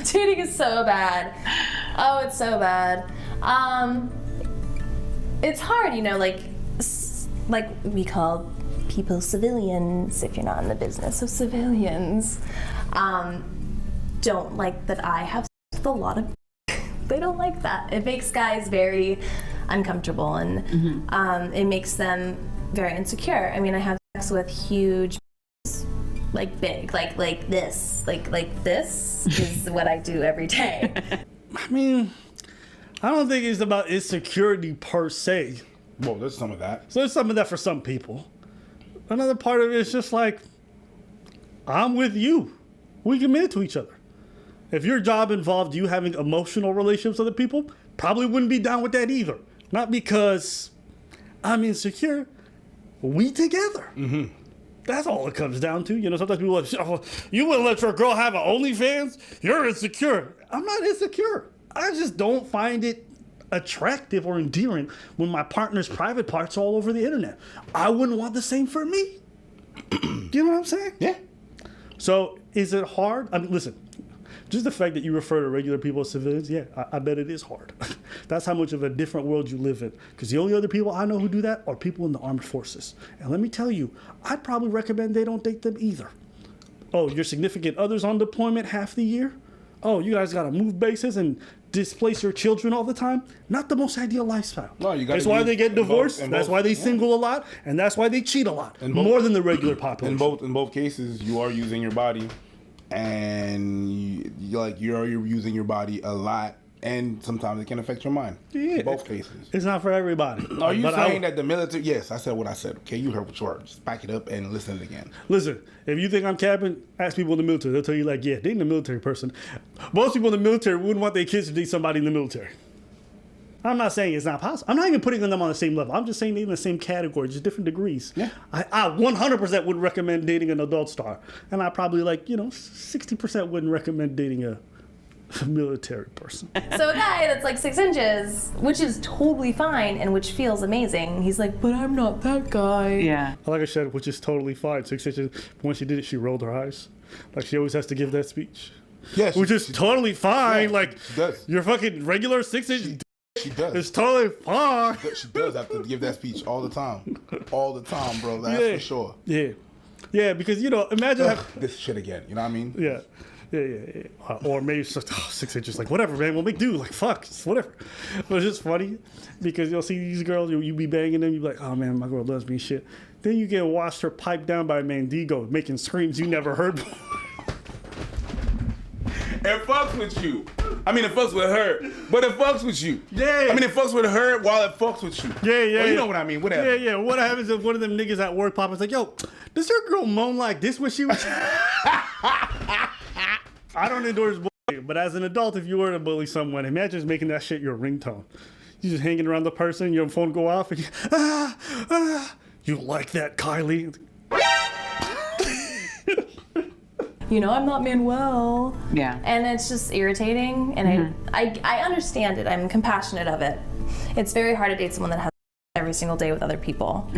Dating is so bad. Oh, it's so bad. It's hard, like we call people civilians if you're not in the business. So civilians don't like that I have sex with a lot of. They don't like that. It makes guys very uncomfortable, and it makes them very insecure. I mean, I have sex with huge, like big, like this is what I do every day. I mean, I don't think it's about insecurity per se. Well, there's some of that. So there's some of that for some people. Another part of it is just like, I'm with you. We committed to each other. If your job involved you having emotional relationships with other people, probably wouldn't be down with that either. Not because I'm insecure. We together. That's all it comes down to. Sometimes people are like, oh, you wouldn't let your girl have an OnlyFans? You're insecure. I'm not insecure. I just don't find it attractive or endearing when my partner's private parts are all over the internet. I wouldn't want the same for me. You know what I'm saying? Yeah. So is it hard? I mean, listen, just the fact that you refer to regular people as civilians, yeah, I bet it is hard. That's how much of a different world you live in. Because the only other people I know who do that are people in the armed forces. And let me tell you, I'd probably recommend they don't date them either. Oh, your significant other's on deployment half the year? Oh, you guys got to move bases and displace your children all the time? Not the most ideal lifestyle. No, that's why they get divorced. That's why they single a lot. And that's why they cheat a lot. More than the regular population. In both cases, you are using your body. And you're using your body a lot, and sometimes it can affect your mind. Yeah, in both cases. It's not for everybody. Are you saying that the military? Yes, I said what I said. Okay, you heard what you heard. Just back it up and listen again. Listen, if you think I'm capping, ask people in the military. They'll tell you yeah, dating a military person. Most people in the military wouldn't want their kids to date somebody in the military. I'm not saying it's not possible. I'm not even putting them on the same level. I'm just saying they're in the same category, just different degrees. Yeah. I 100% would recommend dating an adult star. And I probably 60% wouldn't recommend dating a military person. So a guy that's like 6 inches, which is totally fine and which feels amazing, he's like, but I'm not that guy. Yeah. Like I said, which is totally fine. 6 inches. But when she did it, she rolled her eyes. Like she always has to give that speech. Yeah, which is totally fine. Yeah, she does. You're fucking regular 6 inch. She does. It's totally fine. She does have to give that speech all the time. All the time, bro. That's for sure. Yeah. Yeah, because, imagine... this shit again. You know what I mean? Yeah. Yeah. Or maybe 6 inches. Like, whatever, man. We'll make do. Like, fuck. It's whatever. But it's just funny because you'll see these girls, you be banging them. You be like, oh, man, my girl loves me shit. Then you get watched her pipe down by a Mandigo making screams you never heard before. It fucks with you. I mean, it fucks with her, but it fucks with you. Yeah. I mean, it fucks with her while it fucks with you. Yeah. Well, you know what I mean. Whatever. Yeah. What happens if one of them niggas at work pop is like, yo, does your girl moan like this when she was... I don't endorse bullying, but as an adult, if you were to bully someone, imagine just making that shit your ringtone. You just hanging around the person, your phone go off, and you like that, Kylie? I'm not Manuel. Yeah. And it's just irritating, and I understand it. I'm compassionate of it. It's very hard to date someone that has every single day with other people.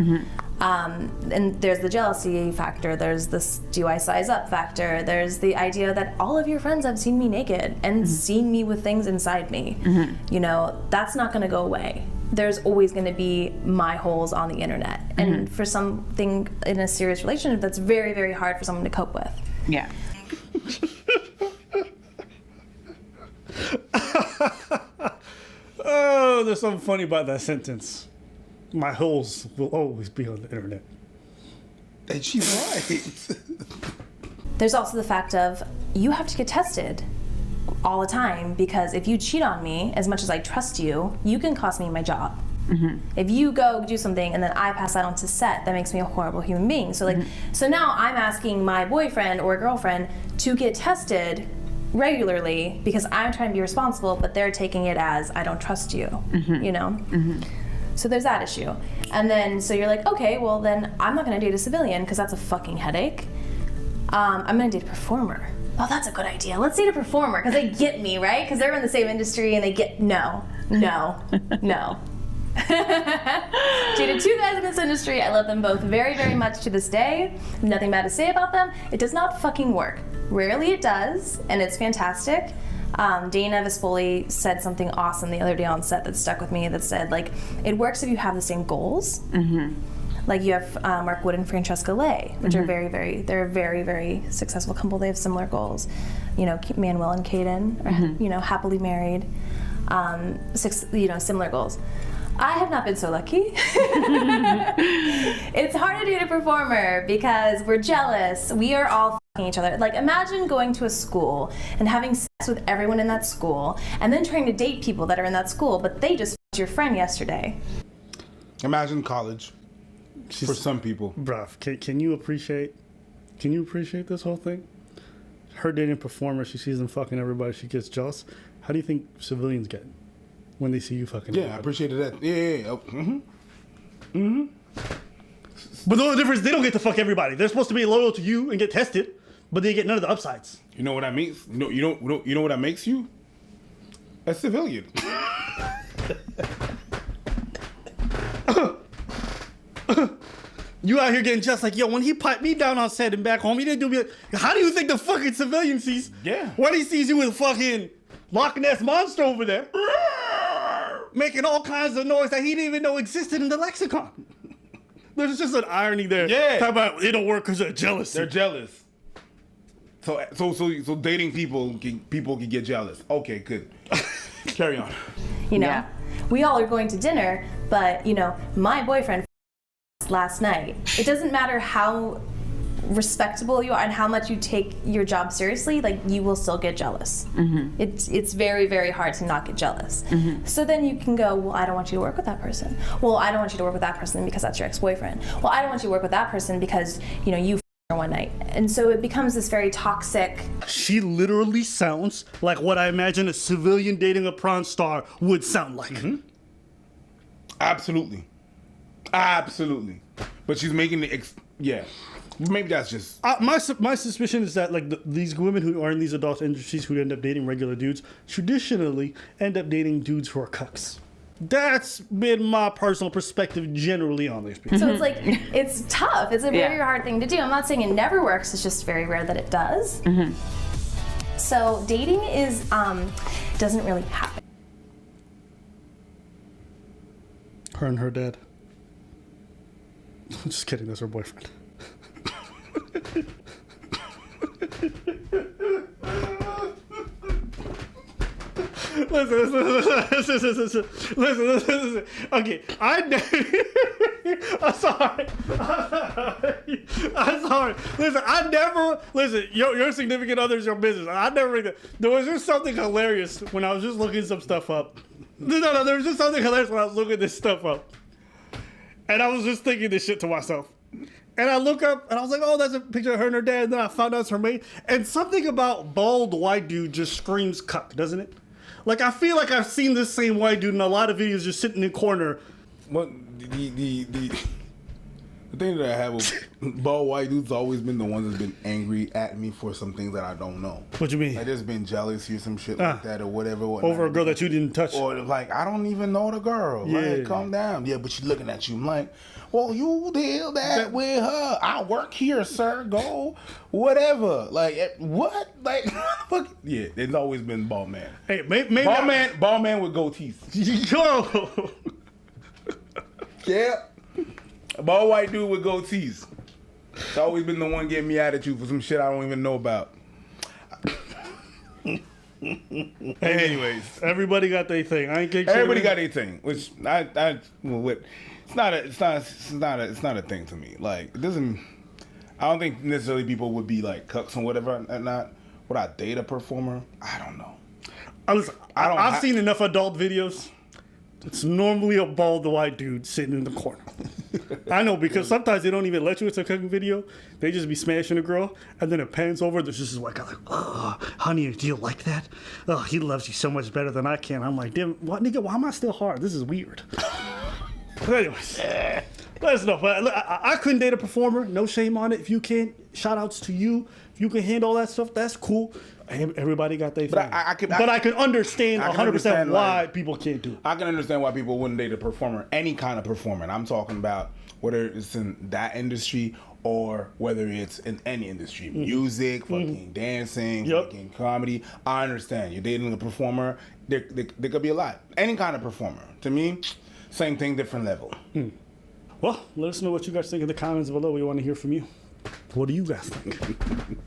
And there's the jealousy factor, there's this do I size up factor, there's the idea that all of your friends have seen me naked and seen me with things inside me. That's not gonna go away. There's always gonna be my holes on the internet. And for something in a serious relationship, that's very, very hard for someone to cope with. Yeah. Oh, there's something funny about that sentence. My holes will always be on the internet. And she's right. There's also the fact of you have to get tested all the time, because if you cheat on me, as much as I trust you, you can cost me my job. If you go do something and then I pass that on to set, that makes me a horrible human being. So so now I'm asking my boyfriend or girlfriend to get tested regularly because I'm trying to be responsible, but they're taking it as I don't trust you, So there's that issue. And then, so you're like, okay, well then I'm not gonna date a civilian because that's a fucking headache. I'm gonna date a performer. Oh, that's a good idea. Let's date a performer because they get me, right? Because they're in the same industry and they get, no. Dated 2 guys in this industry. I love them both very, very much to this day. Nothing bad to say about them. It does not fucking work. Rarely it does, and it's fantastic. Dana Vespoli said something awesome the other day on set that stuck with me. That said, like, it works if you have the same goals. Like you have Mark Wood and Francesca Lay, which are they're a very, very successful couple. They have similar goals. You know, Manuel and Caden are, you know, happily married. Similar goals. I have not been so lucky. It's hard to date a performer because we're jealous. We are all f***ing each other. Like, imagine going to a school and having sex with everyone in that school and then trying to date people that are in that school, but they just f***ed your friend yesterday. Imagine college. For some people. Bruh, can you appreciate this whole thing? Her dating a performer, she sees them fucking everybody, she gets jealous. How do you think civilians get when they see you fucking everybody? I appreciated that. Yeah. But the only difference, they don't get to fuck everybody. They're supposed to be loyal to you and get tested, but they get none of the upsides. You know what that means? You know what that makes you? A civilian. You out here getting just like, yo, when he piped me down on set and back home, he didn't do me. How do you think the fucking civilian sees? Yeah. When he sees you with fucking Loch Ness Monster over there, making all kinds of noise that he didn't even know existed in the lexicon. There's just an irony there. Yeah. Talk about it don't work because they're jealous. They're jealous. So dating people can get jealous. Okay, good. Carry on. You know, we all are going to dinner, but, you know, my boyfriend last night. It doesn't matter how respectable you are and how much you take your job seriously, like, you will still get jealous. It's very, very hard to not get jealous. So then you can go, well, I don't want you to work with that person. Well, I don't want you to work with that person because that's your ex-boyfriend. Well, I don't want you to work with that person because, you know, you her one night. And so it becomes this very toxic. She literally sounds like what I imagine a civilian dating a prawn star would sound like. Absolutely. But she's making the maybe that's just my suspicion is that, like, these women who are in these adult industries who end up dating regular dudes traditionally end up dating dudes who are cucks. That's been my personal perspective generally on these people. So it's like, it's tough. It's a very hard thing to do. I'm not saying it never works. It's just very rare that it does. So dating is doesn't really happen. Her and her dad. I'm just kidding, that's her boyfriend. Listen. Okay, I'm sorry. Listen, your significant other is your business. There was just something hilarious when I was just looking some stuff up. No, there was just something hilarious when I was looking this stuff up. And I was just thinking this shit to myself. And I look up and I was like, oh, that's a picture of her and her dad. And then I found out it's her mate. And something about bald white dude just screams cuck, doesn't it? Like, I feel like I've seen this same white dude in a lot of videos just sitting in the corner. Well, the thing that I have with bald white dudes always been the ones that's been angry at me for some things that I don't know. What you mean? Like, there's been jealousy or some shit like that or whatever. Over a girl that you didn't touch. Or like, I don't even know the girl. Yeah. Like, calm down. Yeah, but she's looking at you. I'm like, well, you did that with her. I work here, sir. Go, whatever. Like, what? Like, fuck. Yeah, there's always been bald man. Hey, maybe bald man with gold teeth. Yo. Yeah. A bald white dude with gold teeth. It's always been the one getting me attitude for some shit I don't even know about. Anyways, everybody got their thing. I ain't kidding. Everybody got their thing, which it's not a thing to me. Like, it doesn't. I don't think necessarily people would be like cucks and whatever and not. Would I date a performer? I don't know. I've seen enough adult videos. It's normally a bald white dude sitting in the corner. I know, because sometimes they don't even let you into a cooking video. They just be smashing a girl, and then it pans over. There's just this white guy like, oh, honey, do you like that? Oh, he loves you so much better than I can. I'm like, damn, what, nigga, why am I still hard? This is weird. But anyways, let us know. But I couldn't date a performer. No shame on it. If you can't, shout outs to you. If you can handle all that stuff, that's cool. Everybody got their thing. But I can understand 100% why people can't do it. I can understand why people wouldn't date a performer, any kind of performer. And I'm talking about whether it's in that industry or whether it's in any industry, music, fucking dancing, Yep. fucking comedy. I understand. You're dating a performer. There could be a lot. Any kind of performer. To me, same thing, different level. Well, let us know what you guys think in the comments below. We want to hear from you. What do you guys think?